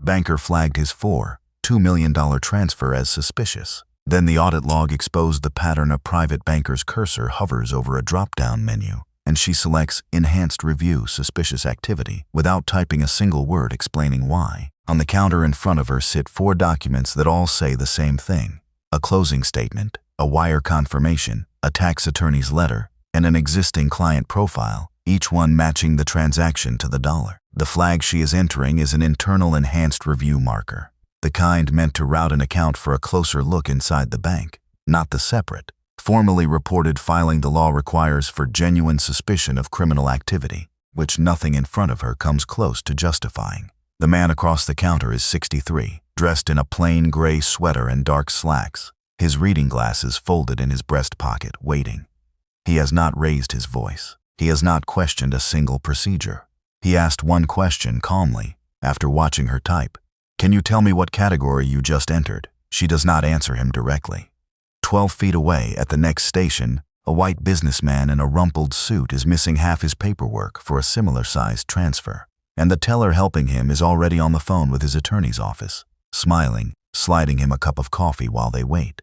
Banker flagged his $2 million transfer as suspicious. Then the audit log exposed the pattern. A private banker's cursor hovers over a drop-down menu, and she selects Enhanced Review Suspicious Activity without typing a single word explaining why. On the counter in front of her sit 4 documents that all say the same thing: a closing statement, a wire confirmation, a tax attorney's letter, and an existing client profile, each one matching the transaction to the dollar. The flag she is entering is an internal enhanced review marker, the kind meant to route an account for a closer look inside the bank, not the separate, formally reported filing the law requires for genuine suspicion of criminal activity, which nothing in front of her comes close to justifying. The man across the counter is 63, dressed in a plain gray sweater and dark slacks, his reading glasses folded in his breast pocket, waiting. He has not raised his voice. He has not questioned a single procedure. He asked one question calmly, after watching her type. "Can you tell me what category you just entered?" She does not answer him directly. 12 feet away, at the next station, a white businessman in a rumpled suit is missing half his paperwork for a similar-sized transfer, and the teller helping him is already on the phone with his attorney's office, smiling, sliding him a cup of coffee while they wait.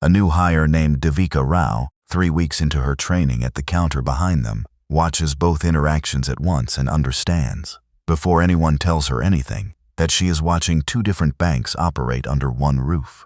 A new hire named Devika Rao, 3 weeks into her training at the counter behind them, watches both interactions at once and understands, before anyone tells her anything, that she is watching 2 different banks operate under one roof.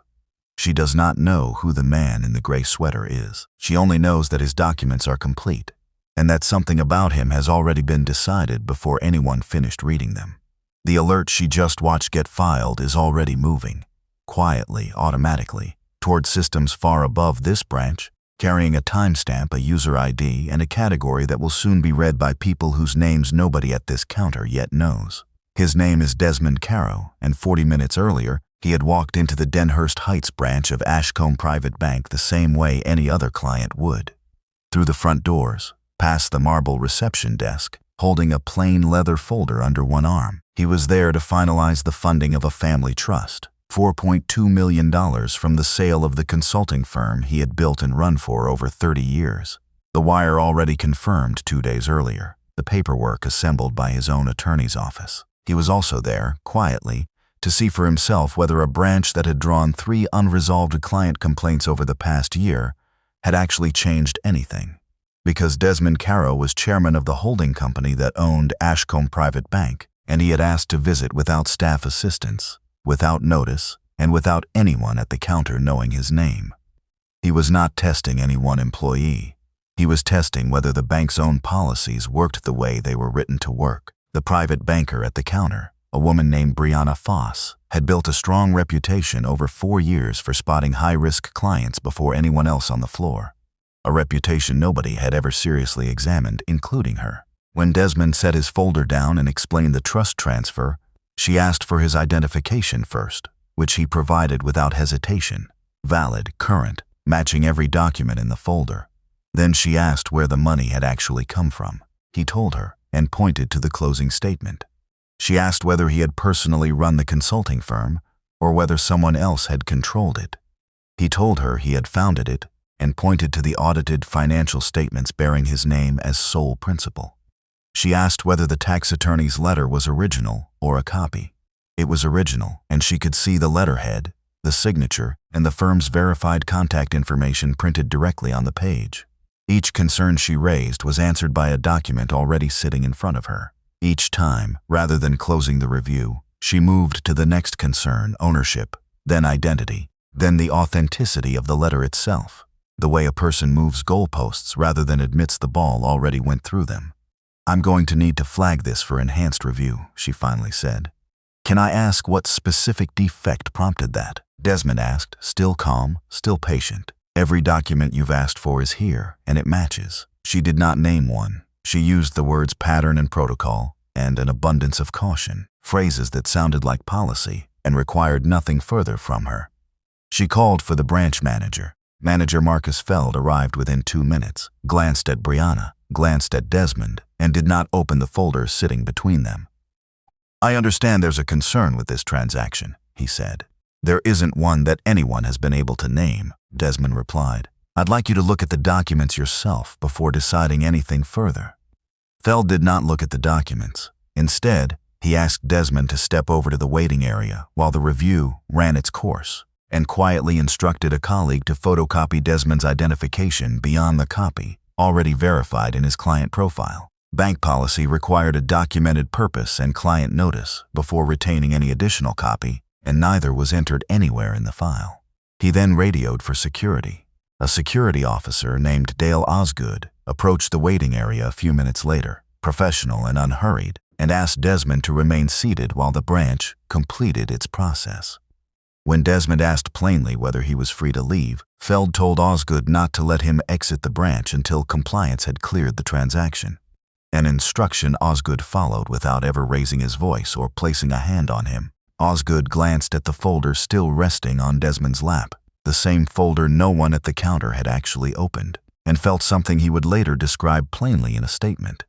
She does not know who the man in the gray sweater is. She only knows that his documents are complete, and that something about him has already been decided before anyone finished reading them. The alert she just watched get filed is already moving, quietly, automatically, towards systems far above this branch, carrying a timestamp, a user ID, and a category that will soon be read by people whose names nobody at this counter yet knows. His name is Desmond Carrow, and 40 minutes earlier, he had walked into the Denhurst Heights branch of Ashcombe Private Bank the same way any other client would. Through the front doors, past the marble reception desk, holding a plain leather folder under one arm. He was there to finalize the funding of a family trust, $4.2 million from the sale of the consulting firm he had built and run for over 30 years. The wire already confirmed 2 days earlier, the paperwork assembled by his own attorney's office. He was also there, quietly, to see for himself whether a branch that had drawn 3 unresolved client complaints over the past year had actually changed anything. Because Desmond Carrow was chairman of the holding company that owned Ashcombe Private Bank, and he had asked to visit without staff assistance, without notice, and without anyone at the counter knowing his name. He was not testing any one employee. He was testing whether the bank's own policies worked the way they were written to work. The private banker at the counter, a woman named Brianna Foss, had built a strong reputation over 4 years for spotting high-risk clients before anyone else on the floor. A reputation nobody had ever seriously examined, including her. When Desmond set his folder down and explained the trust transfer, she asked for his identification first, which he provided without hesitation, valid, current, matching every document in the folder. Then she asked where the money had actually come from. He told her, and pointed to the closing statement. She asked whether he had personally run the consulting firm, or whether someone else had controlled it. He told her he had founded it, and pointed to the audited financial statements bearing his name as sole principal. She asked whether the tax attorney's letter was original or a copy. It was original, and she could see the letterhead, the signature, and the firm's verified contact information printed directly on the page. Each concern she raised was answered by a document already sitting in front of her. Each time, rather than closing the review, she moved to the next concern, ownership, then identity, then the authenticity of the letter itself. The way a person moves goalposts rather than admits the ball already went through them. "I'm going to need to flag this for enhanced review," she finally said. "Can I ask what specific defect prompted that?" Desmond asked, still calm, still patient. "Every document you've asked for is here, and it matches." She did not name one. She used the words pattern and protocol, and an abundance of caution, phrases that sounded like policy and required nothing further from her. She called for the branch manager. Manager Marcus Feld arrived within 2 minutes, glanced at Brianna, glanced at Desmond, and did not open the folder sitting between them. "I understand there's a concern with this transaction," he said. "There isn't one that anyone has been able to name," Desmond replied. "I'd like you to look at the documents yourself before deciding anything further." Feld did not look at the documents. Instead, He asked Desmond to step over to the waiting area while the review ran its course, and quietly instructed a colleague to photocopy Desmond's identification beyond the copy already verified in his client profile. Bank policy required a documented purpose and client notice before retaining any additional copy, and neither was entered anywhere in the file. He then radioed for security. A security officer named Dale Osgood approached the waiting area a few minutes later, professional and unhurried, and asked Desmond to remain seated while the branch completed its process. When Desmond asked plainly whether he was free to leave, Feld told Osgood not to let him exit the branch until compliance had cleared the transaction. An instruction Osgood followed without ever raising his voice or placing a hand on him. Osgood glanced at the folder still resting on Desmond's lap, the same folder no one at the counter had actually opened, and felt something he would later describe plainly in a statement.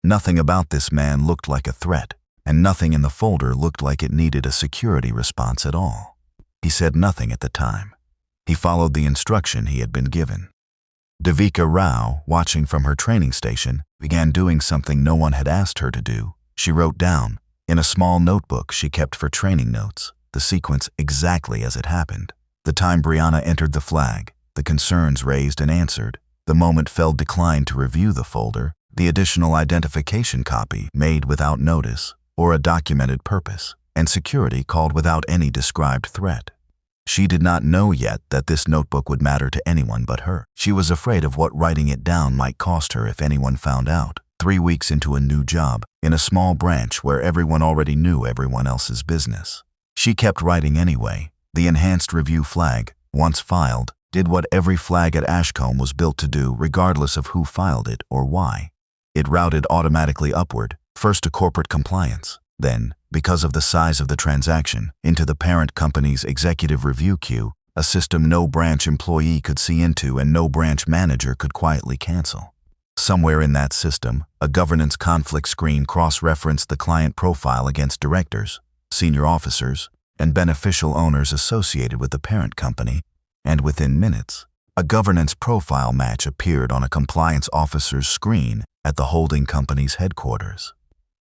Nothing about this man looked like a threat, and nothing in the folder looked like it needed a security response at all. He said nothing at the time. He followed the instruction he had been given. Devika Rao, watching from her training station, began doing something no one had asked her to do. She wrote down, in a small notebook she kept for training notes, the sequence exactly as it happened. The time Brianna entered the flag, the concerns raised and answered, the moment Feld declined to review the folder, the additional identification copy made without notice or a documented purpose, and security called without any described threat. She did not know yet that this notebook would matter to anyone but her. She was afraid of what writing it down might cost her if anyone found out. 3 weeks into a new job, in a small branch where everyone already knew everyone else's business. She kept writing anyway. The enhanced review flag, once filed, did what every flag at Ashcombe was built to do regardless of who filed it or why. It routed automatically upward, first to corporate compliance, then, because of the size of the transaction, into the parent company's executive review queue, a system no branch employee could see into and no branch manager could quietly cancel. Somewhere in that system, a governance conflict screen cross-referenced the client profile against directors, senior officers, and beneficial owners associated with the parent company, and within minutes, a governance profile match appeared on a compliance officer's screen at the holding company's headquarters.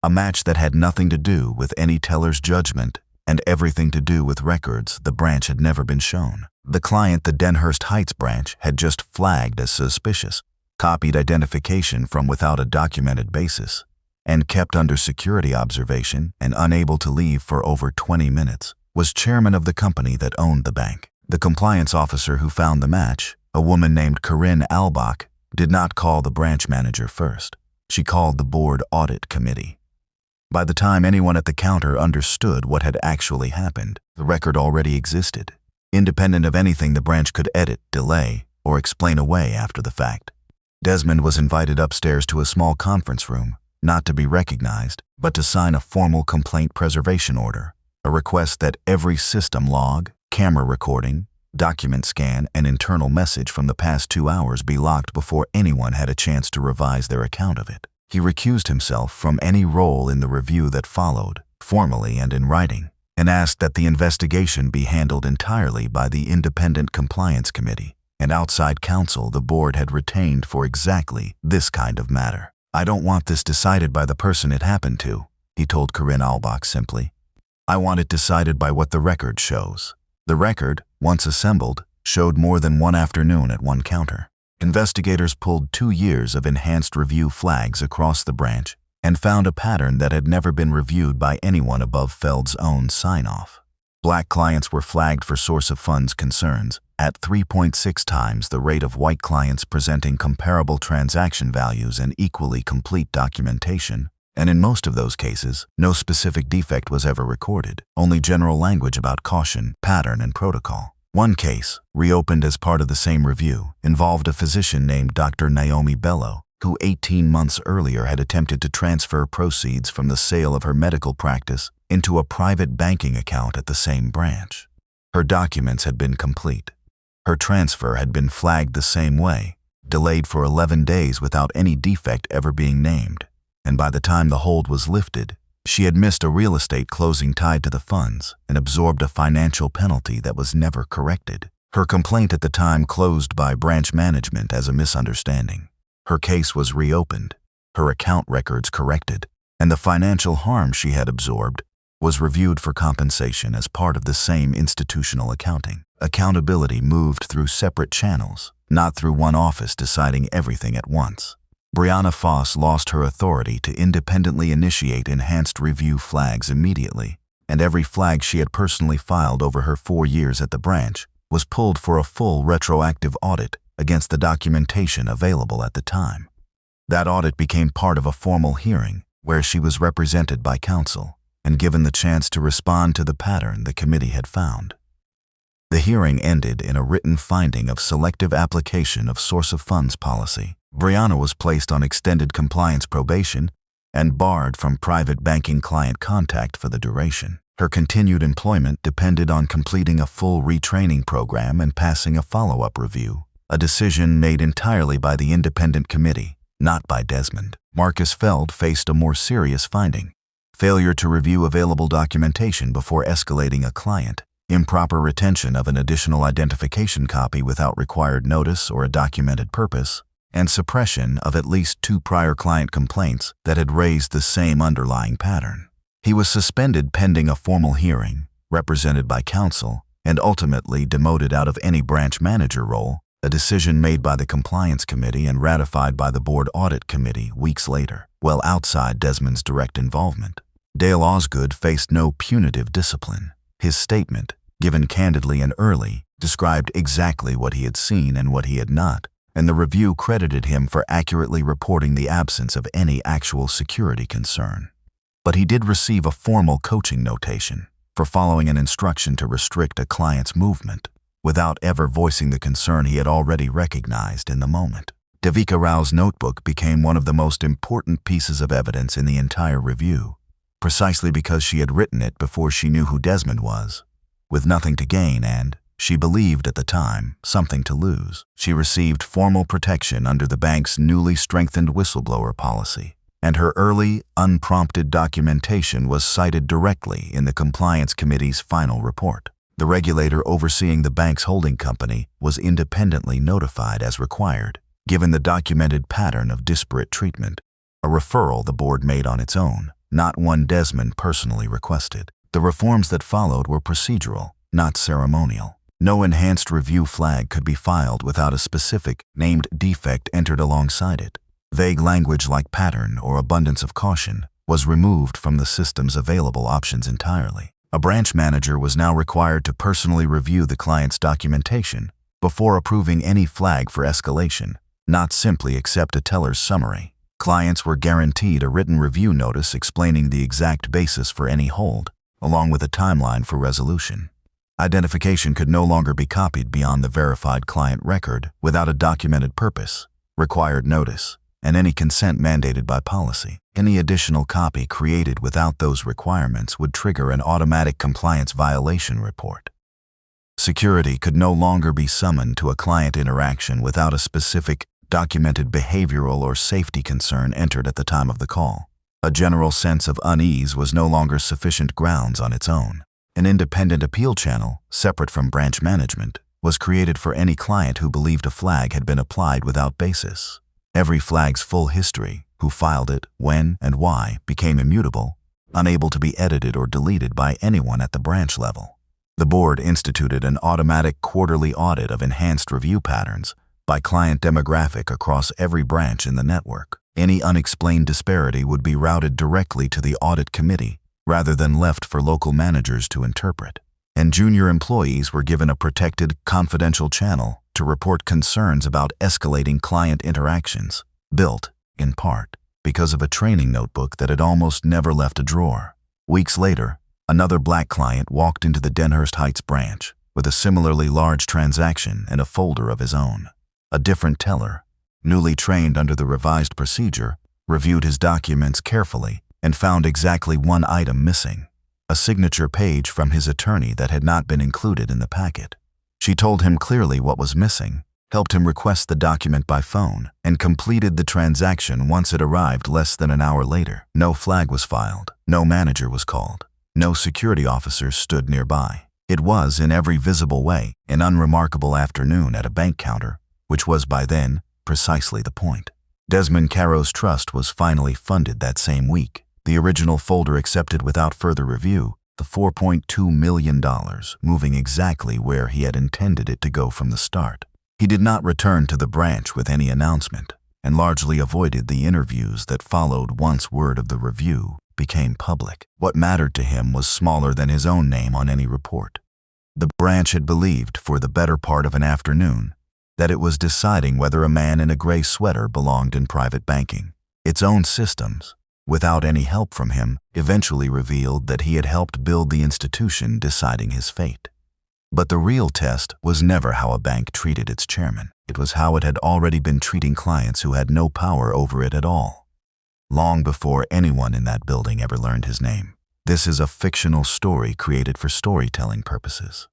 A match that had nothing to do with any teller's judgment and everything to do with records the branch had never been shown. The client, the Denhurst Heights branch, had just flagged as suspicious, copied identification from without a documented basis, and kept under security observation and unable to leave for over 20 minutes, was chairman of the company that owned the bank. The compliance officer who found the match, a woman named Corinne Albach, did not call the branch manager first. She called the board audit committee. By the time anyone at the counter understood what had actually happened, the record already existed, independent of anything the branch could edit, delay, or explain away after the fact. Desmond was invited upstairs to a small conference room, not to be recognized, but to sign a formal complaint preservation order, a request that every system log, camera recording, document scan, and internal message from the past 2 hours be locked before anyone had a chance to revise their account of it. He recused himself from any role in the review that followed, formally and in writing, and asked that the investigation be handled entirely by the Independent Compliance Committee, an outside counsel the board had retained for exactly this kind of matter. "I don't want this decided by the person it happened to," he told Corinne Albach simply. "I want it decided by what the record shows." The record, once assembled, showed more than one afternoon at one counter. Investigators pulled 2 years of enhanced review flags across the branch and found a pattern that had never been reviewed by anyone above Feld's own sign-off. Black clients were flagged for source of funds concerns at 3.6 times the rate of white clients presenting comparable transaction values and equally complete documentation, and in most of those cases, no specific defect was ever recorded, only general language about caution, pattern, and protocol. One case, reopened as part of the same review, involved a physician named Dr. Naomi Bello, who 18 months earlier had attempted to transfer proceeds from the sale of her medical practice into a private banking account at the same branch. Her documents had been complete. Her transfer had been flagged the same way, delayed for 11 days without any defect ever being named, and by the time the hold was lifted, she had missed a real estate closing tied to the funds and absorbed a financial penalty that was never corrected. Her complaint at the time closed by branch management as a misunderstanding. Her case was reopened, her account records corrected, and the financial harm she had absorbed was reviewed for compensation as part of the same institutional accounting. Accountability moved through separate channels, not through one office deciding everything at once. Brianna Foss lost her authority to independently initiate enhanced review flags immediately, and every flag she had personally filed over her 4 years at the branch was pulled for a full retroactive audit against the documentation available at the time. That audit became part of a formal hearing where she was represented by counsel and given the chance to respond to the pattern the committee had found. The hearing ended in a written finding of selective application of source of funds policy. Brianna was placed on extended compliance probation and barred from private banking client contact for the duration. Her continued employment depended on completing a full retraining program and passing a follow-up review, a decision made entirely by the independent committee, not by Desmond. Marcus Feld faced a more serious finding: failure to review available documentation before escalating a client, improper retention of an additional identification copy without required notice or a documented purpose, and suppression of at least 2 prior client complaints that had raised the same underlying pattern. He was suspended pending a formal hearing, represented by counsel, and ultimately demoted out of any branch manager role, a decision made by the Compliance Committee and ratified by the Board Audit Committee weeks later, well outside Desmond's direct involvement. Dale Osgood faced no punitive discipline. His statement, given candidly and early, described exactly what he had seen and what he had not, and the review credited him for accurately reporting the absence of any actual security concern. But he did receive a formal coaching notation for following an instruction to restrict a client's movement, without ever voicing the concern he had already recognized in the moment. Devika Rao's notebook became one of the most important pieces of evidence in the entire review, precisely because she had written it before she knew who Desmond was, with nothing to gain and, she believed at the time, something to lose. She received formal protection under the bank's newly strengthened whistleblower policy, and her early, unprompted documentation was cited directly in the Compliance Committee's final report. The regulator overseeing the bank's holding company was independently notified as required, given the documented pattern of disparate treatment, a referral the board made on its own, not one Desmond personally requested. The reforms that followed were procedural, not ceremonial. No enhanced review flag could be filed without a specific, named defect entered alongside it. Vague language like pattern or abundance of caution was removed from the system's available options entirely. A branch manager was now required to personally review the client's documentation before approving any flag for escalation, not simply accept a teller's summary. Clients were guaranteed a written review notice explaining the exact basis for any hold, along with a timeline for resolution. Identification could no longer be copied beyond the verified client record without a documented purpose, required notice, and any consent mandated by policy. Any additional copy created without those requirements would trigger an automatic compliance violation report. Security could no longer be summoned to a client interaction without a specific, documented behavioral or safety concern entered at the time of the call. A general sense of unease was no longer sufficient grounds on its own. An independent appeal channel, separate from branch management, was created for any client who believed a flag had been applied without basis. Every flag's full history, who filed it, when, and why, became immutable, unable to be edited or deleted by anyone at the branch level. The board instituted an automatic quarterly audit of enhanced review patterns by client demographic across every branch in the network. Any unexplained disparity would be routed directly to the audit committee rather than left for local managers to interpret. And junior employees were given a protected, confidential channel to report concerns about escalating client interactions, built, in part, because of a training notebook that had almost never left a drawer. Weeks later, another black client walked into the Denhurst Heights branch with a similarly large transaction and a folder of his own. A different teller, newly trained under the revised procedure, reviewed his documents carefully and found exactly one item missing: a signature page from his attorney that had not been included in the packet. She told him clearly what was missing, helped him request the document by phone, and completed the transaction once it arrived less than an hour later. No flag was filed, no manager was called, no security officers stood nearby. It was, in every visible way, an unremarkable afternoon at a bank counter, which was by then precisely the point. Desmond Carrow's trust was finally funded that same week. The original folder accepted without further review, the $4.2 million moving exactly where he had intended it to go from the start. He did not return to the branch with any announcement, and largely avoided the interviews that followed once word of the review became public. What mattered to him was smaller than his own name on any report. The branch had believed, for the better part of an afternoon, that it was deciding whether a man in a gray sweater belonged in private banking. Its own systems, without any help from him, eventually revealed that he had helped build the institution deciding his fate. But the real test was never how a bank treated its chairman. It was how it had already been treating clients who had no power over it at all, long before anyone in that building ever learned his name. This is a fictional story created for storytelling purposes.